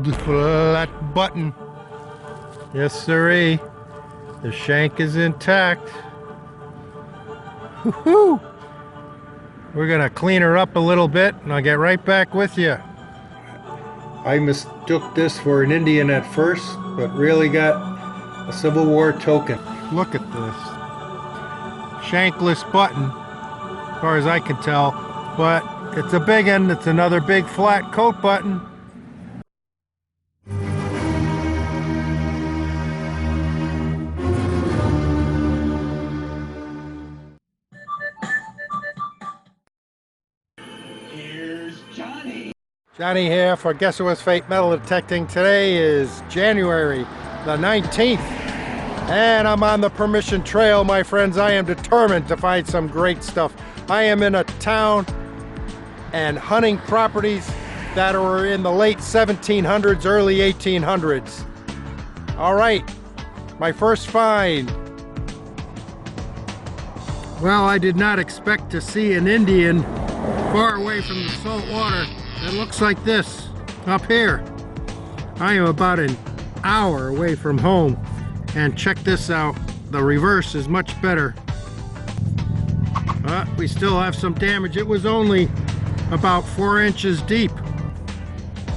old flat button. Yes, sirree. The shank is intact. Woohoo! We're gonna clean her up a little bit and I'll get right back with you. I mistook this for an Indian at first, but really got a Civil War token. Look at this. Shankless button, as far as I can tell, but it's a big one. It's another big flat coat button. Johnny here for Guess Who Was Fate Metal Detecting. Today is January the 19th, and I'm on the permission trail, my friends. I am determined to find some great stuff. I am in a town and hunting properties that were in the late 1700s, early 1800s. All right, my first find. Well, I did not expect to see an Indian far away from the salt water. It looks like this up here. I am about an hour away from home, and check this out. The reverse is much better. But we still have some damage. It was only about 4 inches deep.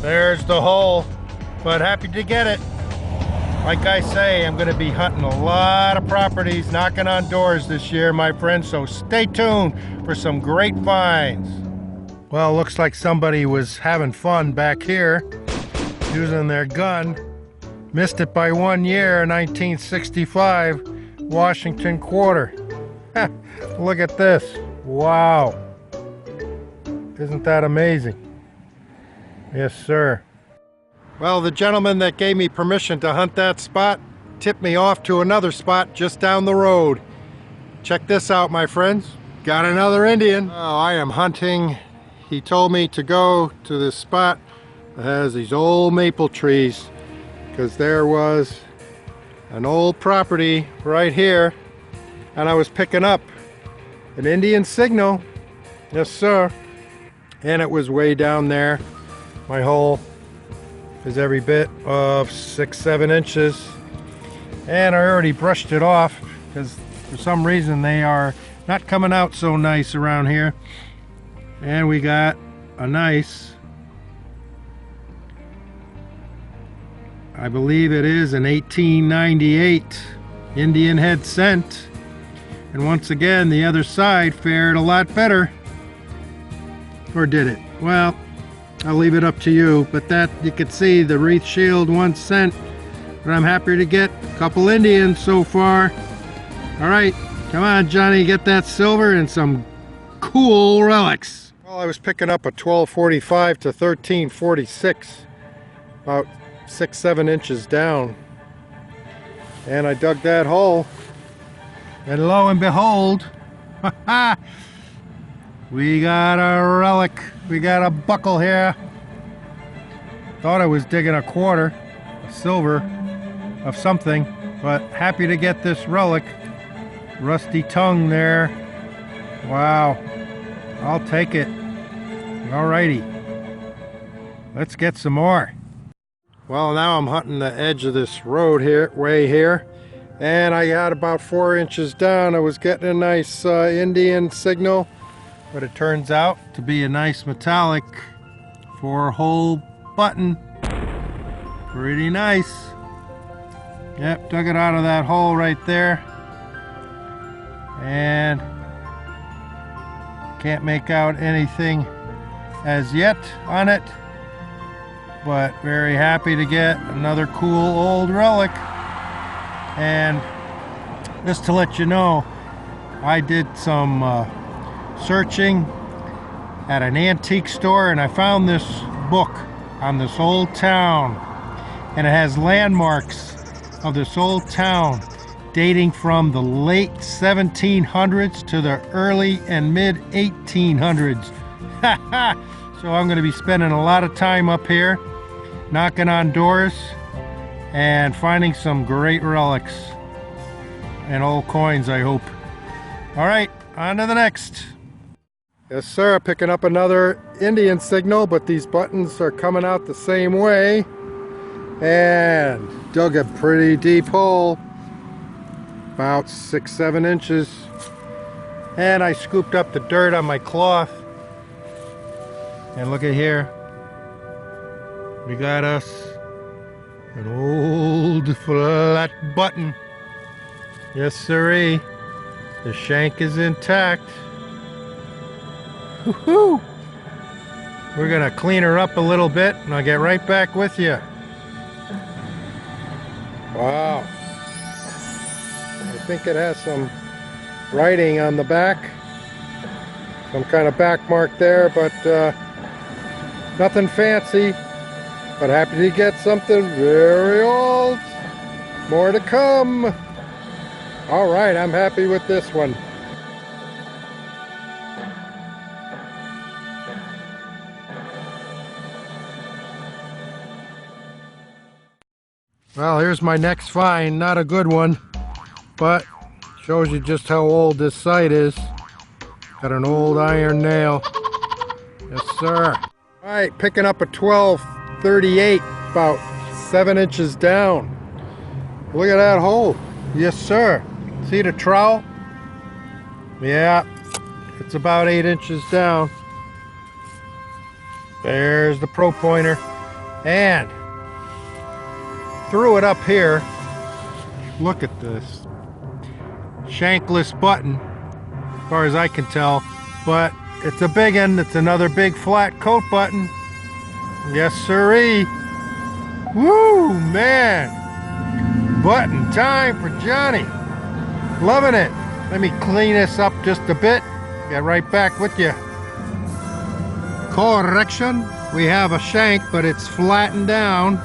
There's the hole, but happy to get it. Like I say, I'm going to be hunting a lot of properties, knocking on doors this year, my friends, so stay tuned for some great finds. Well, looks like somebody was having fun back here using their gun. Missed it by 1 year, 1965, Washington quarter. Look at this. Wow. Isn't that amazing? Yes, sir. Well, the gentleman that gave me permission to hunt that spot tipped me off to another spot just down the road. Check this out, my friends. Got another Indian. Oh, I am hunting. He told me to go to this spot that has these old maple trees, because there was an old property right here, and I was picking up an Indian signal. Yes, sir. And it was way down there. My hole is every bit of 6-7 inches, and I already brushed it off because for some reason they are not coming out so nice around here. And we got a nice, I believe it is an 1898 Indian head scent. And once again, the other side fared a lot better. Or did it? Well, I'll leave it up to you. But that, you could see the wreath shield 1 cent. But I'm happy to get a couple Indians so far. All right, come on, Johnny, get that silver and some cool relics. Well, I was picking up a 1245 to 1346, about 6-7 inches down, and I dug that hole, and lo and behold, we got a relic. We got a buckle here. Thought I was digging a quarter, a silver of something, but happy to get this relic. Rusty tongue there. Wow. I'll take it. Alrighty. Let's get some more. Well, now I'm hunting the edge of this road here, way here, and I got about 4 inches down. I was getting a nice Indian signal, but it turns out to be a nice metallic 4-hole button. Pretty nice. Yep, dug it out of that hole right there, and can't make out anything as yet on it, but very happy to get another cool old relic. And just to let you know, I did some searching at an antique store, and I found this book on this old town, and it has landmarks of this old town dating from the late 1700s to the early and mid 1800s. So I'm going to be spending a lot of time up here knocking on doors and finding some great relics and old coins, I hope. All right, on to the next. Yes, sir, picking up another Indian signal, but these buttons are coming out the same way. and dug a pretty deep hole, about 6-7 inches, and I scooped up the dirt on my cloth, and look at here, we got us an old flat button. Yes sirree, the shank is intact. Woohoo! We're gonna clean her up a little bit and I'll get right back with you. Wow. I think it has some writing on the back. Some kind of back mark there, but nothing fancy. But happy to get something very old. More to come. All right, I'm happy with this one. Well, here's my next find. Not a good one, but shows you just how old this site is. Got an old iron nail. Yes, sir. All right, picking up a 1238, about 7 inches down. Look at that hole. Yes, sir. See the trowel? Yeah, it's about 8 inches down. There's the pro pointer. And threw it up here. Look at this. Shankless button, as far as I can tell. But it's a big one. It's another big flat coat button. Yes, sirree. Woo, man. Button time for Johnny. Loving it. Let me clean this up just a bit. Get right back with you. Correction. We have a shank, but it's flattened down.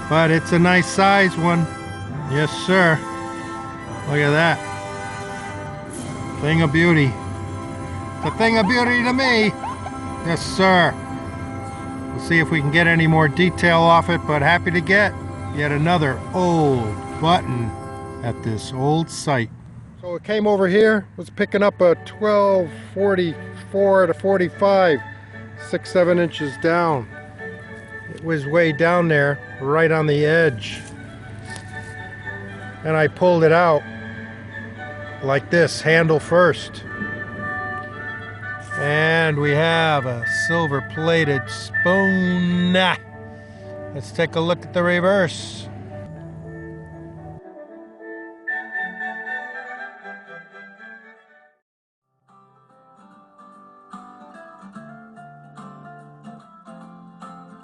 But it's a nice size one. Yes, sir. Look at that. Thing of beauty. It's a thing of beauty to me. Yes, sir. We'll see if we can get any more detail off it, but happy to get yet another old button at this old site. So it came over here, was picking up a 1244 to 45, 6-7 inches down. It was way down there, right on the edge. And I pulled it out like this, handle first. And we have a silver-plated spoon. Let's take a look at the reverse.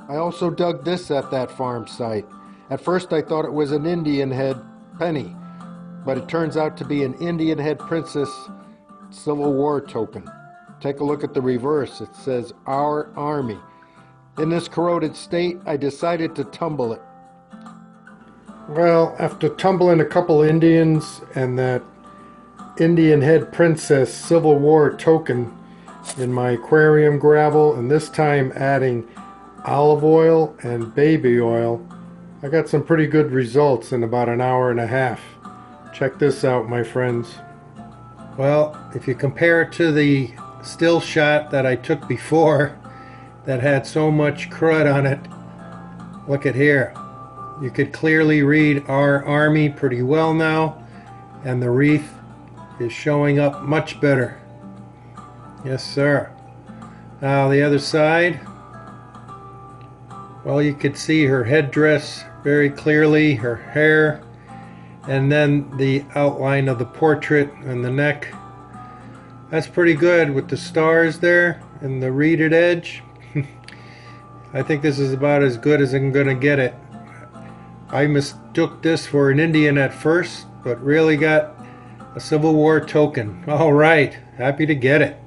I also dug this at that farm site. At first I thought it was an Indian head penny, but it turns out to be an Indian head princess Civil War token. Take a look at the reverse. It says, "Our Army." In this corroded state, I decided to tumble it. Well, after tumbling a couple Indians and that Indian head princess Civil War token in my aquarium gravel, and this time adding olive oil and baby oil, I got some pretty good results in about an hour and a half. Check this out, my friends. Well, if you compare it to the still shot that I took before that had so much crud on it, look at here. You could clearly read "Our Army" pretty well now, and the wreath is showing up much better. Yes, sir. Now the other side. Well, you could see her headdress very clearly, her hair, and then the outline of the portrait and the neck. That's pretty good with the stars there and the reeded edge. I think this is about as good as I'm gonna get it. I mistook this for an Indian at first, but really got a Civil War token. All right, happy to get it.